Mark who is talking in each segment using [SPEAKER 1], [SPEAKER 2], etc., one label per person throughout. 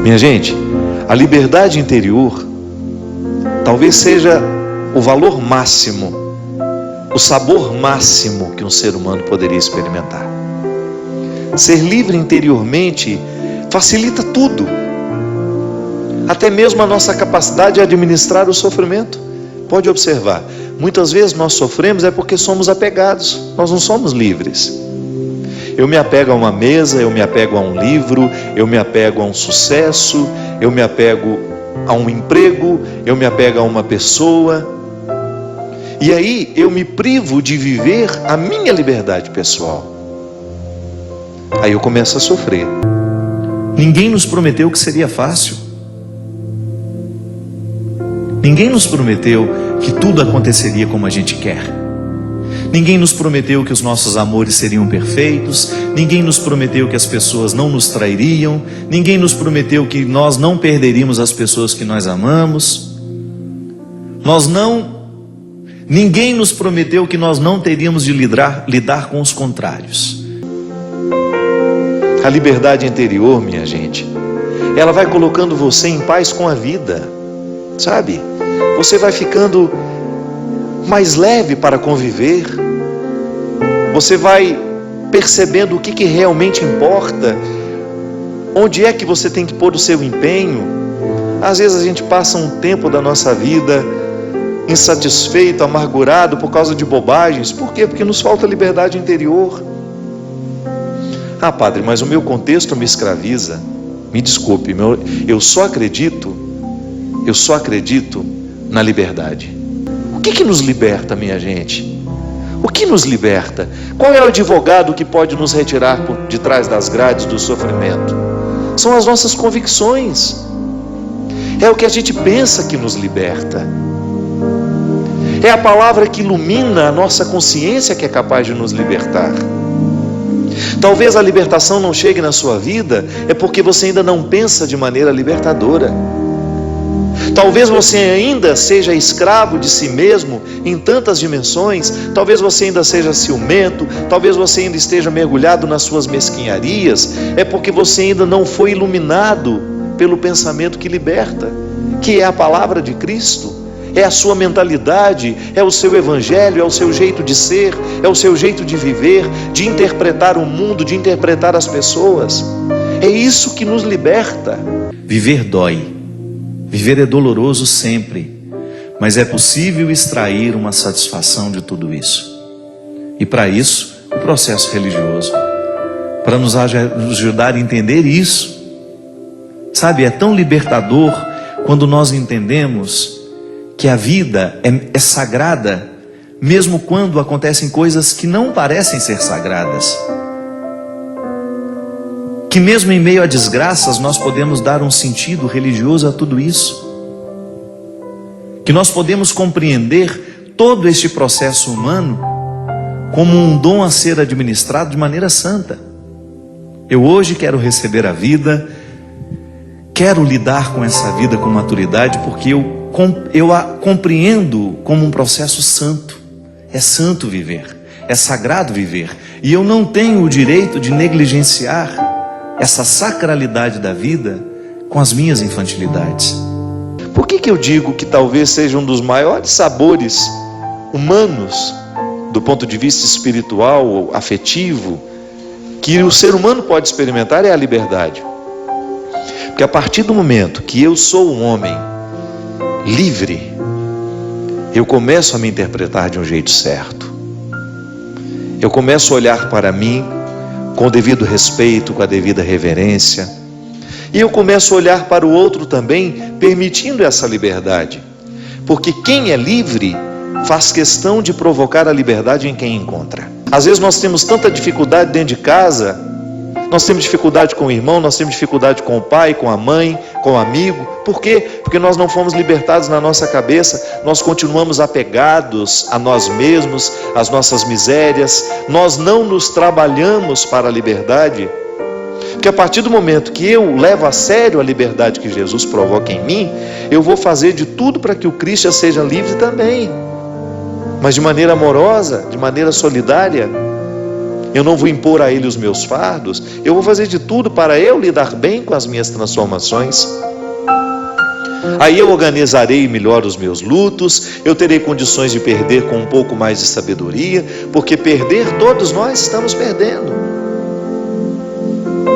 [SPEAKER 1] Minha gente, a liberdade interior talvez seja o valor máximo, o sabor máximo que um ser humano poderia experimentar. Ser livre interiormente facilita tudo, até mesmo a nossa capacidade de administrar o sofrimento. Pode observar, muitas vezes nós sofremos é porque somos apegados, nós não somos livres. Eu me apego a uma mesa, eu me apego a um livro, eu me apego a um sucesso, eu me apego a um emprego, eu me apego a uma pessoa. E aí eu me privo de viver a minha liberdade pessoal. Aí eu começo a sofrer. Ninguém nos prometeu que seria fácil. Ninguém nos prometeu que tudo aconteceria como a gente quer. Ninguém nos prometeu que os nossos amores seriam perfeitos. Ninguém nos prometeu que as pessoas não nos trairiam. Ninguém nos prometeu que nós não perderíamos as pessoas que nós amamos. Ninguém nos prometeu que nós não teríamos de lidar com os contrários. A liberdade interior, minha gente, ela vai colocando você em paz com a vida, sabe? Você vai ficando mais leve para conviver. Você vai percebendo o que realmente importa, onde é que você tem que pôr o seu empenho. Às vezes a gente passa um tempo da nossa vida insatisfeito, amargurado por causa de bobagens. Por quê? Porque nos falta liberdade interior. Ah, padre, mas o meu contexto me escraviza. Me desculpe, eu só acredito na liberdade. O que nos liberta, minha gente? O que nos liberta? Qual é o advogado que pode nos retirar de trás das grades do sofrimento? São as nossas convicções. É o que a gente pensa que nos liberta. É a palavra que ilumina a nossa consciência que é capaz de nos libertar. Talvez a libertação não chegue na sua vida, é porque você ainda não pensa de maneira libertadora. Talvez você ainda seja escravo de si mesmo em tantas dimensões. Talvez você ainda seja ciumento. Talvez você ainda esteja mergulhado nas suas mesquinharias. É porque você ainda não foi iluminado pelo pensamento que liberta, que é a palavra de Cristo. É a sua mentalidade, é o seu evangelho, é o seu jeito de ser, é o seu jeito de viver, de interpretar o mundo, de interpretar as pessoas. É isso que nos liberta. Viver dói. Viver é doloroso sempre, mas é possível extrair uma satisfação de tudo isso. E para isso, o processo religioso, para nos ajudar a entender isso. Sabe, é tão libertador quando nós entendemos que a vida é sagrada, mesmo quando acontecem coisas que não parecem ser sagradas. Que mesmo em meio a desgraças, nós podemos dar um sentido religioso a tudo isso. Que nós podemos compreender todo este processo humano como um dom a ser administrado de maneira santa. Eu hoje quero receber a vida, quero lidar com essa vida com maturidade, porque eu a compreendo como um processo santo. É santo viver, é sagrado viver, e eu não tenho o direito de negligenciar essa sacralidade da vida com as minhas infantilidades. Por que eu digo que talvez seja um dos maiores sabores humanos, do ponto de vista espiritual ou afetivo, que o ser humano pode experimentar é a liberdade? Porque a partir do momento que eu sou um homem livre, eu começo a me interpretar de um jeito certo. Eu começo a olhar para mim com o devido respeito, com a devida reverência. E eu começo a olhar para o outro também, permitindo essa liberdade. Porque quem é livre faz questão de provocar a liberdade em quem encontra. Às vezes nós temos tanta dificuldade dentro de casa, nós temos dificuldade com o irmão, nós temos dificuldade com o pai, com a mãe, com o amigo. Por quê? Porque nós não fomos libertados na nossa cabeça, nós continuamos apegados a nós mesmos, às nossas misérias, nós não nos trabalhamos para a liberdade. Porque a partir do momento que eu levo a sério a liberdade que Jesus provoca em mim, eu vou fazer de tudo para que o Cristo seja livre também, mas de maneira amorosa, de maneira solidária.
[SPEAKER 2] eu não vou impor a Ele os meus fardos, eu vou fazer de tudo para eu lidar bem com as minhas transformações. Aí eu organizarei melhor os meus lutos, eu terei condições de perder com um pouco mais de sabedoria, porque perder, todos nós estamos perdendo.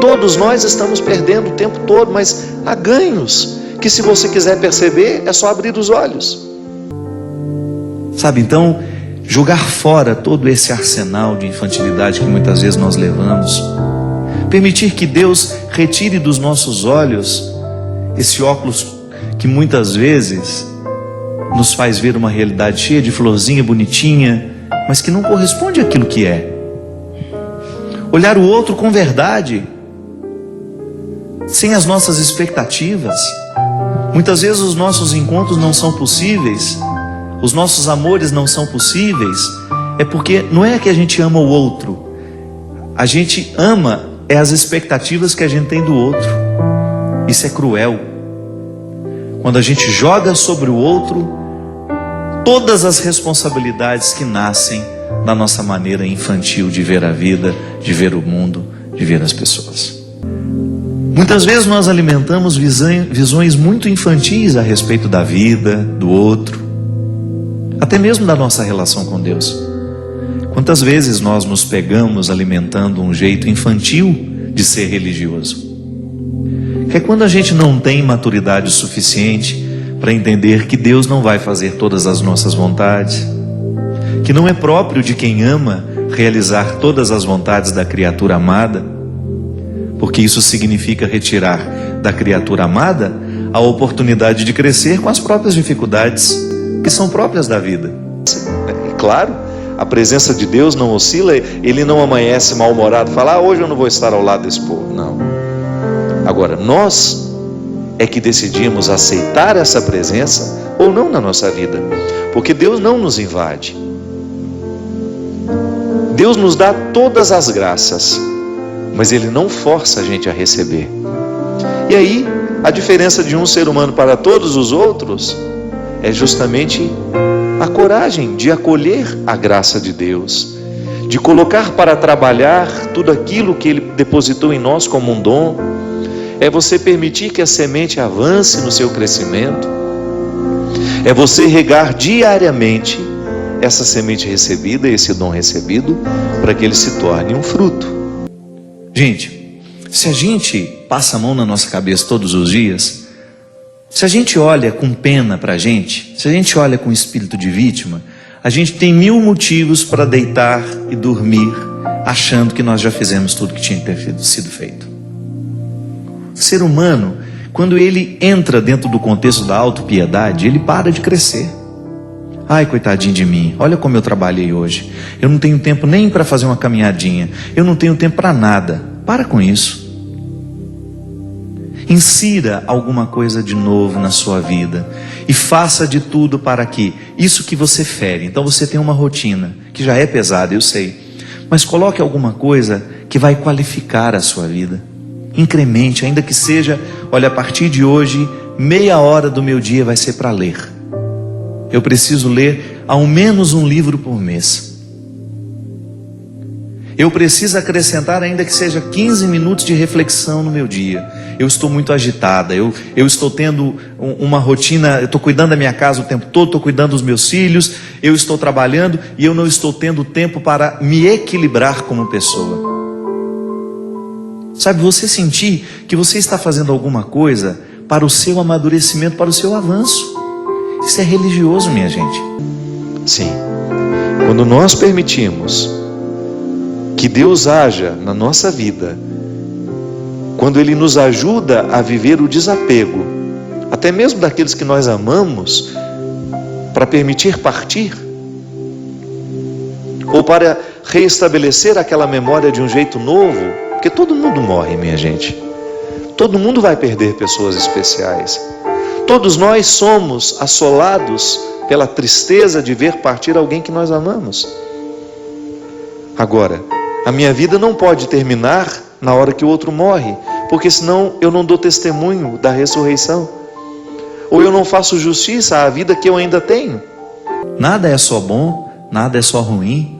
[SPEAKER 2] Todos nós estamos perdendo o tempo todo, mas há ganhos, que se você quiser perceber, é só abrir os olhos.
[SPEAKER 1] Sabe, então, jogar fora todo esse arsenal de infantilidade que muitas vezes nós levamos, permitir que Deus retire dos nossos olhos esse óculos que muitas vezes nos faz ver uma realidade cheia de florzinha bonitinha, mas que não corresponde àquilo que é. Olhar o outro com verdade, sem as nossas expectativas. Muitas vezes os nossos encontros não são possíveis, os nossos amores não são possíveis, é porque não é que a gente ama o outro, a gente ama as expectativas que a gente tem do outro. Isso é cruel. Quando a gente joga sobre o outro todas as responsabilidades que nascem da nossa maneira infantil de ver a vida, de ver o mundo, de ver as pessoas. Muitas vezes nós alimentamos visões muito infantis a respeito da vida, do outro, até mesmo da nossa relação com Deus. Quantas vezes nós nos pegamos alimentando um jeito infantil de ser religioso? Que é quando a gente não tem maturidade suficiente para entender que Deus não vai fazer todas as nossas vontades, que não é próprio de quem ama realizar todas as vontades da criatura amada, porque isso significa retirar da criatura amada a oportunidade de crescer com as próprias dificuldades que são próprias da vida.
[SPEAKER 2] É claro, a presença de Deus não oscila, Ele não amanhece mal-humorado, fala, hoje eu não vou estar ao lado desse povo, não. Agora, nós é que decidimos aceitar essa presença ou não na nossa vida, porque Deus não nos invade. Deus nos dá todas as graças, mas Ele não força a gente a receber. E aí, a diferença de um ser humano para todos os outros é justamente a coragem de acolher a graça de Deus, de colocar para trabalhar tudo aquilo que Ele depositou em nós como um dom. É você permitir que a semente avance no seu crescimento, é você regar diariamente essa semente recebida, esse dom recebido, para que ele se torne um fruto.
[SPEAKER 1] Gente, se a gente passa a mão na nossa cabeça todos os dias, se a gente olha com pena para a gente, se a gente olha com espírito de vítima, a gente tem 1000 motivos para deitar e dormir, achando que nós já fizemos tudo que tinha que ter sido feito. O ser humano, quando ele entra dentro do contexto da autopiedade, ele para de crescer. Ai, coitadinho de mim, olha como eu trabalhei hoje. Eu não tenho tempo nem para fazer uma caminhadinha. Eu não tenho tempo para nada. Para com isso. Insira alguma coisa de novo na sua vida. E faça de tudo para que isso que você fere. Então você tem uma rotina, que já é pesada, eu sei. Mas coloque alguma coisa que vai qualificar a sua vida. Incremente, ainda que seja, olha, a partir de hoje, meia hora do meu dia vai ser para ler. Eu preciso ler ao menos um livro por mês. Eu preciso acrescentar, ainda que seja 15 minutos de reflexão no meu dia. Eu estou muito agitada, eu estou tendo uma rotina, eu estou cuidando da minha casa o tempo todo, estou cuidando dos meus filhos, eu estou trabalhando e eu não estou tendo tempo para me equilibrar como pessoa. Sabe, você sentir que você está fazendo alguma coisa para o seu amadurecimento, para o seu avanço. Isso é religioso, minha gente.
[SPEAKER 2] Sim. Quando nós permitimos que Deus haja na nossa vida, quando Ele nos ajuda a viver o desapego, até mesmo daqueles que nós amamos, para permitir partir, ou para reestabelecer aquela memória de um jeito novo, porque todo mundo morre, minha gente. Todo mundo vai perder pessoas especiais. Todos nós somos assolados pela tristeza de ver partir alguém que nós amamos. Agora, a minha vida não pode terminar na hora que o outro morre, porque senão eu não dou testemunho da ressurreição, ou eu não faço justiça à vida que eu ainda tenho.
[SPEAKER 1] Nada é só bom, nada é só ruim.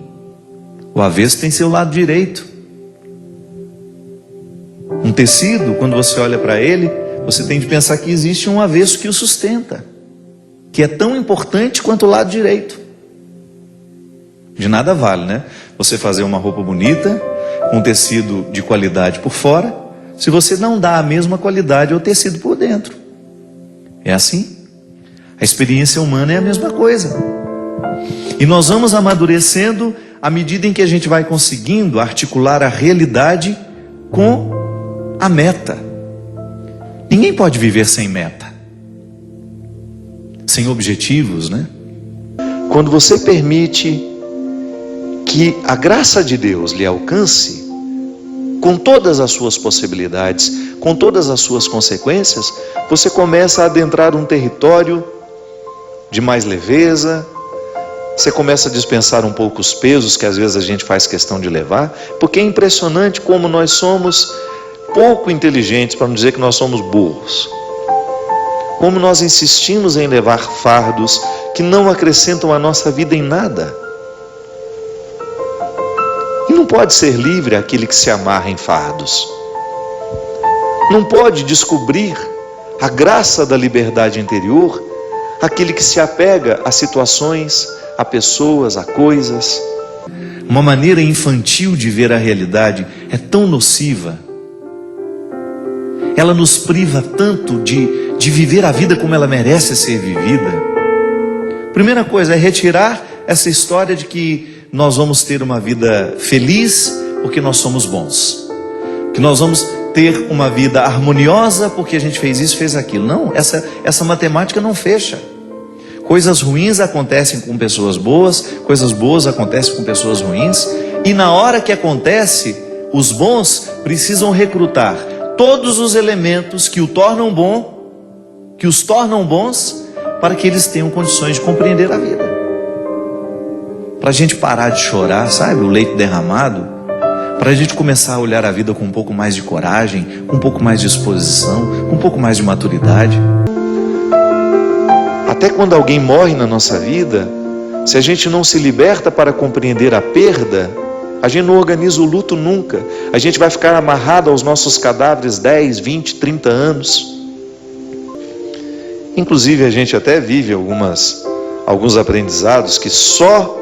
[SPEAKER 1] O avesso tem seu lado direito. Um tecido, quando você olha para ele, você tem de pensar que existe um avesso que o sustenta, que é tão importante quanto o lado direito. De nada vale, né? Você fazer uma roupa bonita, com tecido de qualidade por fora, se você não dá a mesma qualidade ao tecido por dentro. É assim. A experiência humana é a mesma coisa. E nós vamos amadurecendo à medida em que a gente vai conseguindo articular a realidade com a meta. Ninguém pode viver sem meta, sem objetivos, né?
[SPEAKER 2] Quando você permite que a graça de Deus lhe alcance, com todas as suas possibilidades, com todas as suas consequências, você começa a adentrar um território de mais leveza, você começa a dispensar um pouco os pesos que às vezes a gente faz questão de levar, porque é impressionante como nós somos pouco inteligentes, para não dizer que nós somos burros. Como nós insistimos em levar fardos que não acrescentam à nossa vida em nada. E não pode ser livre aquele que se amarra em fardos. Não pode descobrir a graça da liberdade interior aquele que se apega a situações, a pessoas, a coisas.
[SPEAKER 1] Uma maneira infantil de ver a realidade é tão nociva. Ela nos priva tanto de viver a vida como ela merece ser vivida. Primeira coisa é retirar essa história de que nós vamos ter uma vida feliz porque nós somos bons, que nós vamos ter uma vida harmoniosa porque a gente fez isso, fez aquilo. Não, essa matemática não fecha. Coisas ruins acontecem com pessoas boas, coisas boas acontecem com pessoas ruins, e na hora que acontece, os bons precisam recrutar todos os elementos que o tornam bom, que os tornam bons, para que eles tenham condições de compreender a vida. Para a gente parar de chorar, sabe, o leite derramado, para a gente começar a olhar a vida com um pouco mais de coragem, com um pouco mais de disposição, com um pouco mais de maturidade.
[SPEAKER 2] Até quando alguém morre na nossa vida, se a gente não se liberta para compreender a perda, a gente não organiza o luto nunca. A gente vai ficar amarrado aos nossos cadáveres 10, 20, 30 anos. Inclusive a gente até vive alguns aprendizados que só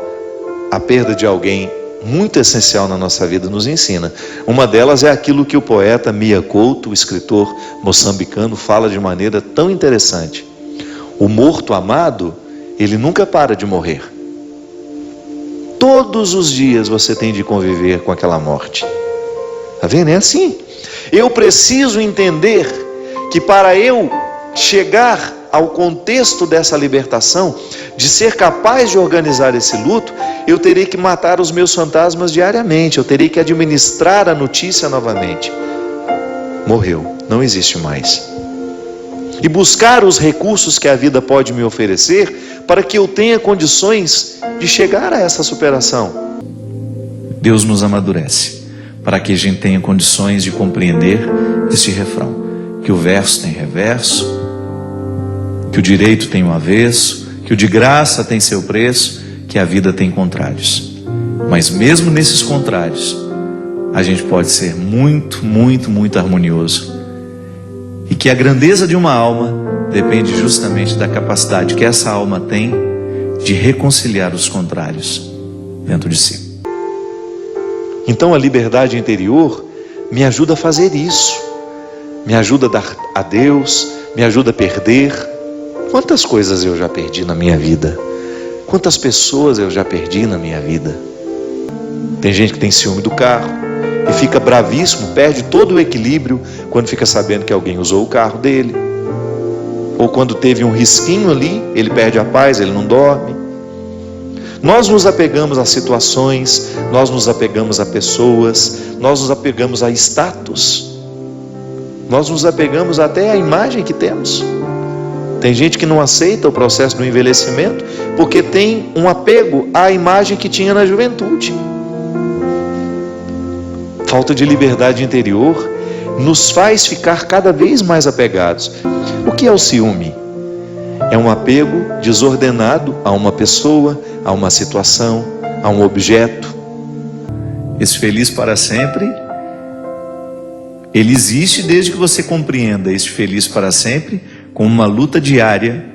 [SPEAKER 2] a perda de alguém muito essencial na nossa vida nos ensina. Uma delas é aquilo que o poeta Mia Couto, o escritor moçambicano, fala de maneira tão interessante. O morto amado, ele nunca para de morrer. Todos os dias você tem de conviver com aquela morte. Está vendo? É assim. Eu preciso entender que para eu chegar ao contexto dessa libertação, de ser capaz de organizar esse luto, eu terei que matar os meus fantasmas diariamente, eu terei que administrar a notícia novamente. Morreu, não existe mais. E buscar os recursos que a vida pode me oferecer para que eu tenha condições de chegar a essa superação.
[SPEAKER 1] Deus nos amadurece para que a gente tenha condições de compreender esse refrão, que o verso tem reverso, que o direito tem um avesso, que o de graça tem seu preço, que a vida tem contrários. Mas mesmo nesses contrários, a gente pode ser muito, muito, muito harmonioso. E que a grandeza de uma alma depende justamente da capacidade que essa alma tem de reconciliar os contrários dentro de si.
[SPEAKER 2] Então a liberdade interior me ajuda a fazer isso. Me ajuda a dar a Deus, me ajuda a perder. Quantas coisas eu já perdi na minha vida? Quantas pessoas eu já perdi na minha vida? Tem gente que tem ciúme do carro e fica bravíssimo, perde todo o equilíbrio quando fica sabendo que alguém usou o carro dele. Ou quando teve um risquinho ali, ele perde a paz, ele não dorme. Nós nos apegamos a situações, nós nos apegamos a pessoas, nós nos apegamos a status, nós nos apegamos até à imagem que temos. Tem gente que não aceita o processo do envelhecimento porque tem um apego à imagem que tinha na juventude. Falta de liberdade interior nos faz ficar cada vez mais apegados. O que é o ciúme? É um apego desordenado a uma pessoa, a uma situação, a um objeto.
[SPEAKER 1] Esse feliz para sempre, ele existe desde que você compreenda esse feliz para sempre como uma luta diária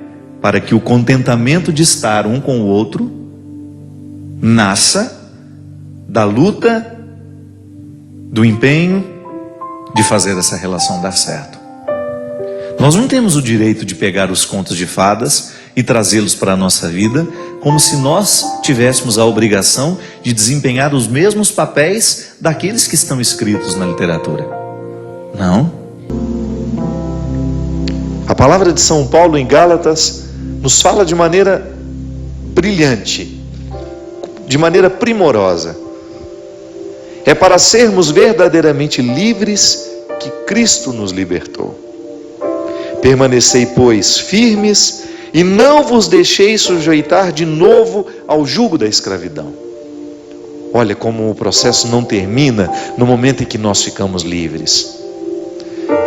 [SPEAKER 1] para que o contentamento de estar um com o outro nasça da luta, do empenho de fazer essa relação dar certo. Nós não temos o direito de pegar os contos de fadas e trazê-los para a nossa vida como se nós tivéssemos a obrigação de desempenhar os mesmos papéis daqueles que estão escritos na literatura. Não.
[SPEAKER 2] A palavra de São Paulo em Gálatas nos fala de maneira brilhante, de maneira primorosa. É para sermos verdadeiramente livres que Cristo nos libertou. Permanecei, pois, firmes e não vos deixeis sujeitar de novo ao jugo da escravidão. Olha como o processo não termina no momento em que nós ficamos livres.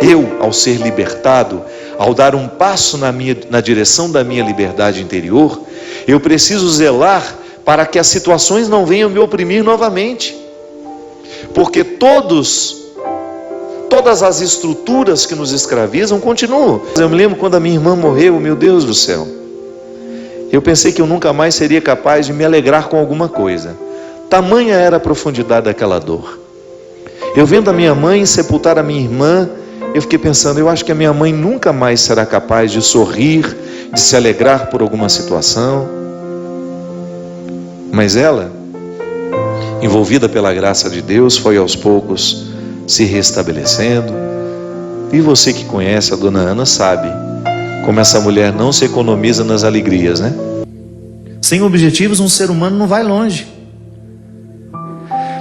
[SPEAKER 2] Eu, ao ser libertado, ao dar um passo na direção da minha liberdade interior, eu preciso zelar para que as situações não venham me oprimir novamente. Porque todas as estruturas que nos escravizam continuam. Eu me lembro quando a minha irmã morreu, meu Deus do céu. Eu pensei que eu nunca mais seria capaz de me alegrar com alguma coisa. Tamanha era a profundidade daquela dor. Eu vendo a minha mãe sepultar a minha irmã, eu fiquei pensando, eu acho que a minha mãe nunca mais será capaz de sorrir, de se alegrar por alguma situação. Mas ela, envolvida pela graça de Deus, foi aos poucos se restabelecendo. E você que conhece a dona Ana sabe como essa mulher não se economiza nas alegrias, né?
[SPEAKER 1] Sem objetivos, um ser humano não vai longe.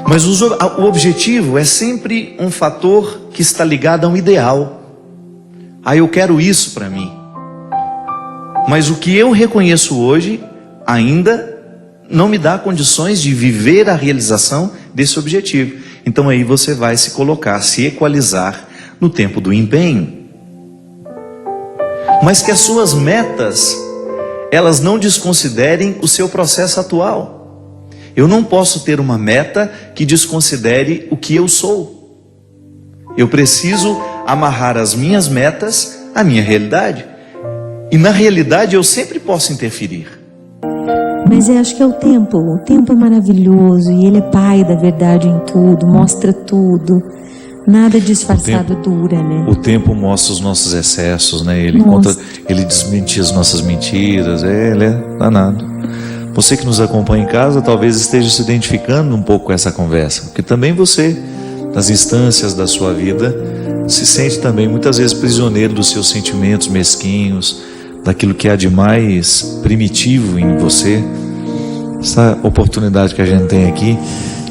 [SPEAKER 1] Mas o objetivo é sempre um fator que está ligado a um ideal. Eu quero isso para mim. Mas o que eu reconheço hoje ainda não me dá condições de viver a realização desse objetivo. Então aí você vai se colocar, se equalizar no tempo do empenho. Mas que as suas metas, elas não desconsiderem o seu processo atual. Eu não posso ter uma meta que desconsidere o que eu sou. Eu preciso amarrar as minhas metas à minha realidade. E na realidade eu sempre posso interferir.
[SPEAKER 3] Mas eu acho que é o tempo. O tempo é maravilhoso e ele é pai da verdade em tudo, mostra tudo. Nada disfarçado dura, né?
[SPEAKER 1] O tempo mostra os nossos excessos, né? Ele desmente as nossas mentiras. Ele é danado. Você que nos acompanha em casa talvez esteja se identificando um pouco com essa conversa, porque também você, nas instâncias da sua vida, se sente também muitas vezes prisioneiro dos seus sentimentos mesquinhos, daquilo que há de mais primitivo em você. Essa oportunidade que a gente tem aqui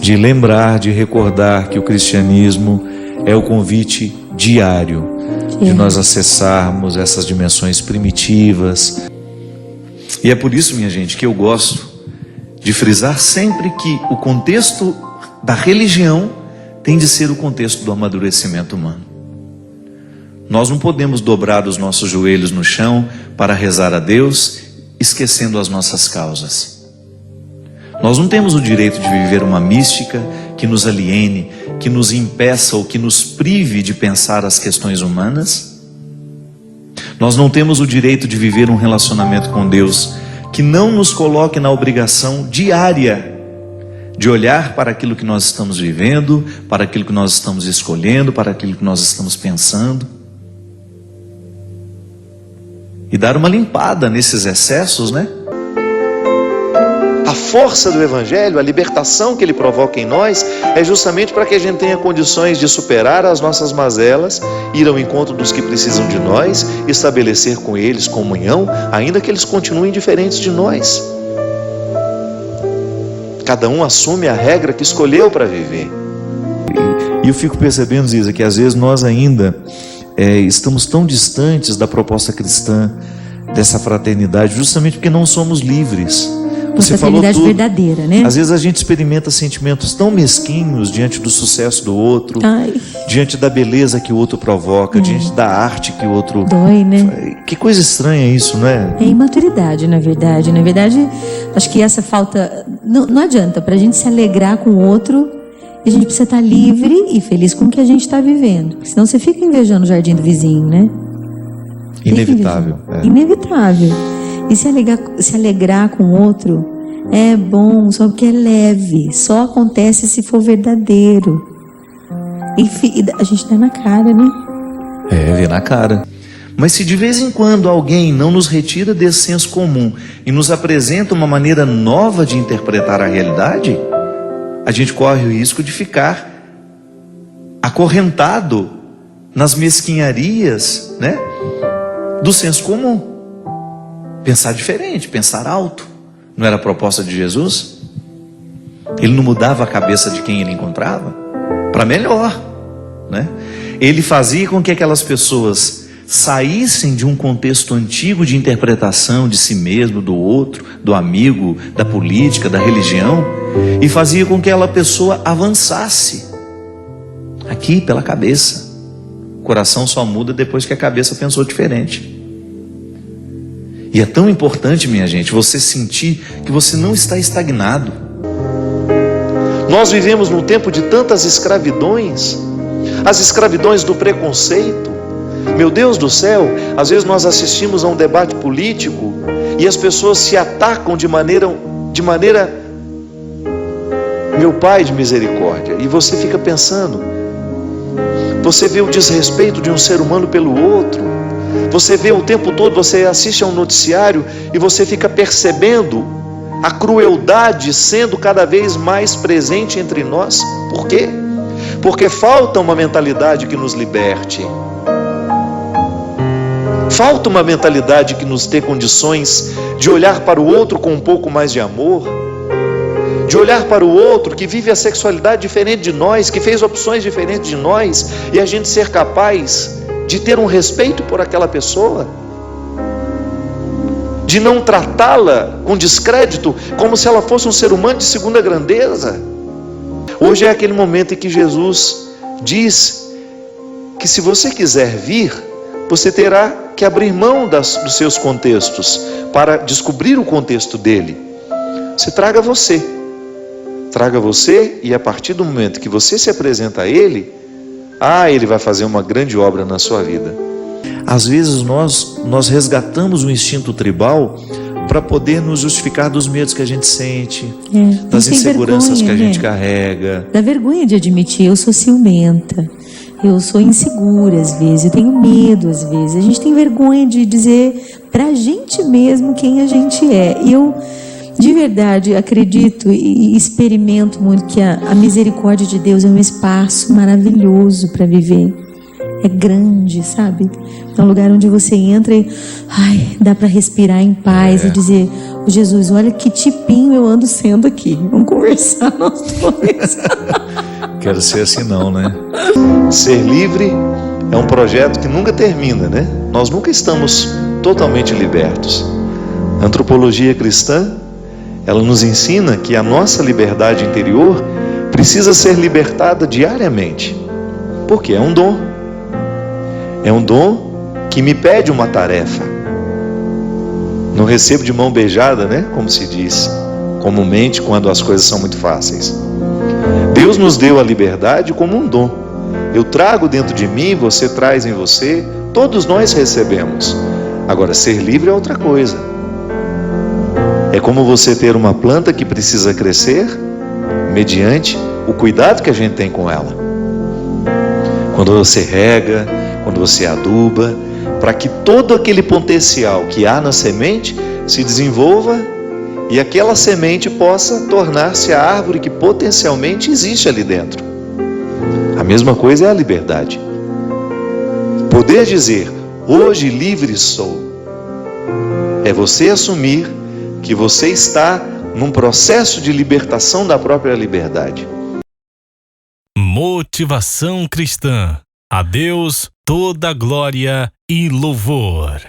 [SPEAKER 1] de lembrar, de recordar que o cristianismo é o convite diário de nós acessarmos essas dimensões primitivas. E é por isso, minha gente, que eu gosto de frisar sempre que o contexto da religião tem de ser o contexto do amadurecimento humano. Nós não podemos dobrar os nossos joelhos no chão para rezar a Deus, esquecendo as nossas causas. Nós não temos o direito de viver uma mística que nos aliene, que nos impeça ou que nos prive de pensar as questões humanas. Nós não temos o direito de viver um relacionamento com Deus que não nos coloque na obrigação diária de olhar para aquilo que nós estamos vivendo, para aquilo que nós estamos escolhendo, para aquilo que nós estamos pensando. E dar uma limpada nesses excessos, né?
[SPEAKER 2] A força do Evangelho, a libertação que ele provoca em nós, é justamente para que a gente tenha condições de superar as nossas mazelas, ir ao encontro dos que precisam de nós, estabelecer com eles comunhão, ainda que eles continuem diferentes de nós. Cada um assume a regra que escolheu para viver.
[SPEAKER 1] E eu fico percebendo, Ziza, que às vezes nós ainda estamos tão distantes da proposta cristã, dessa fraternidade, justamente porque não somos livres. Você falou tudo.
[SPEAKER 3] Verdadeira, né?
[SPEAKER 1] Às vezes a gente experimenta sentimentos tão mesquinhos diante do sucesso do outro, diante da beleza que o outro provoca, diante da arte que o outro...
[SPEAKER 3] Dói, né?
[SPEAKER 1] Que coisa estranha isso, não é?
[SPEAKER 3] É imaturidade, na verdade. Na verdade, acho que essa falta... Não adianta, para a gente se alegrar com o outro, E a gente precisa estar livre e feliz com o que a gente está vivendo. Senão você fica invejando o jardim do vizinho, né?
[SPEAKER 1] Inevitável.
[SPEAKER 3] Inevitável. E se alegrar com o outro é bom, só porque é leve. Só acontece se for verdadeiro. Enfim, a gente dá na cara, né?
[SPEAKER 1] Vê na cara. Mas se de vez em quando alguém não nos retira desse senso comum e nos apresenta uma maneira nova de interpretar a realidade, a gente corre o risco de ficar acorrentado nas mesquinharias, né, do senso comum. Pensar diferente, pensar alto. Não era a proposta de Jesus? Ele não mudava a cabeça de quem ele encontrava para melhor, né? Ele fazia com que aquelas pessoas saíssem de um contexto antigo de interpretação de si mesmo, do outro, do amigo, da política, da religião, e fazia com que aquela pessoa avançasse aqui pela cabeça. O coração só muda depois que a cabeça pensou diferente. E é tão importante, minha gente, você sentir que você não está estagnado.
[SPEAKER 2] Nós vivemos num tempo de tantas escravidões, as escravidões do preconceito. Meu Deus do céu, às vezes nós assistimos a um debate político e as pessoas se atacam de maneira, meu Pai de misericórdia, e você fica pensando, você vê o desrespeito de um ser humano pelo outro, você vê o tempo todo, você assiste a um noticiário e você fica percebendo a crueldade sendo cada vez mais presente entre nós. Por quê? Porque falta uma mentalidade que nos liberte. Falta uma mentalidade que nos dê condições de olhar para o outro com um pouco mais de amor, de olhar para o outro que vive a sexualidade diferente de nós, que fez opções diferentes de nós, e a gente ser capaz de ter um respeito por aquela pessoa, de não tratá-la com descrédito, como se ela fosse um ser humano de segunda grandeza. Hoje é aquele momento em que Jesus diz que se você quiser vir, você terá que abrir mão dos seus contextos para descobrir o contexto dele. Você traga você, e a partir do momento que você se apresenta a ele, ele vai fazer uma grande obra na sua vida.
[SPEAKER 1] Às vezes nós resgatamos o instinto tribal para poder nos justificar dos medos que a gente sente, das inseguranças que a gente carrega.
[SPEAKER 3] Dá vergonha de admitir, eu sou ciumenta, eu sou insegura às vezes, eu tenho medo às vezes. A gente tem vergonha de dizer pra gente mesmo quem a gente é. E eu, de verdade, acredito e experimento muito que a misericórdia de Deus é um espaço maravilhoso para viver. É grande, sabe? É um lugar onde você entra e dá para respirar em paz e dizer: Jesus, olha que tipinho eu ando sendo aqui. Vamos conversar nós dois.
[SPEAKER 1] Quero ser assim não, né?
[SPEAKER 2] Ser livre é um projeto que nunca termina, né? Nós nunca estamos totalmente libertos. A antropologia cristã, ela nos ensina que a nossa liberdade interior precisa ser libertada diariamente. Porque é um dom. É um dom que me pede uma tarefa. Não recebo de mão beijada, né? Como se diz comumente quando as coisas são muito fáceis. Deus nos deu a liberdade como um dom. Eu trago dentro de mim, você traz em você, todos nós recebemos. Agora, ser livre é outra coisa. É como você ter uma planta que precisa crescer mediante o cuidado que a gente tem com ela. Quando você rega, quando você aduba, para que todo aquele potencial que há na semente se desenvolva e aquela semente possa tornar-se a árvore que potencialmente existe ali dentro. A mesma coisa é a liberdade. Poder dizer, hoje livre sou, é você assumir que você está num processo de libertação da própria liberdade.
[SPEAKER 4] Motivação cristã. A Deus toda glória e louvor.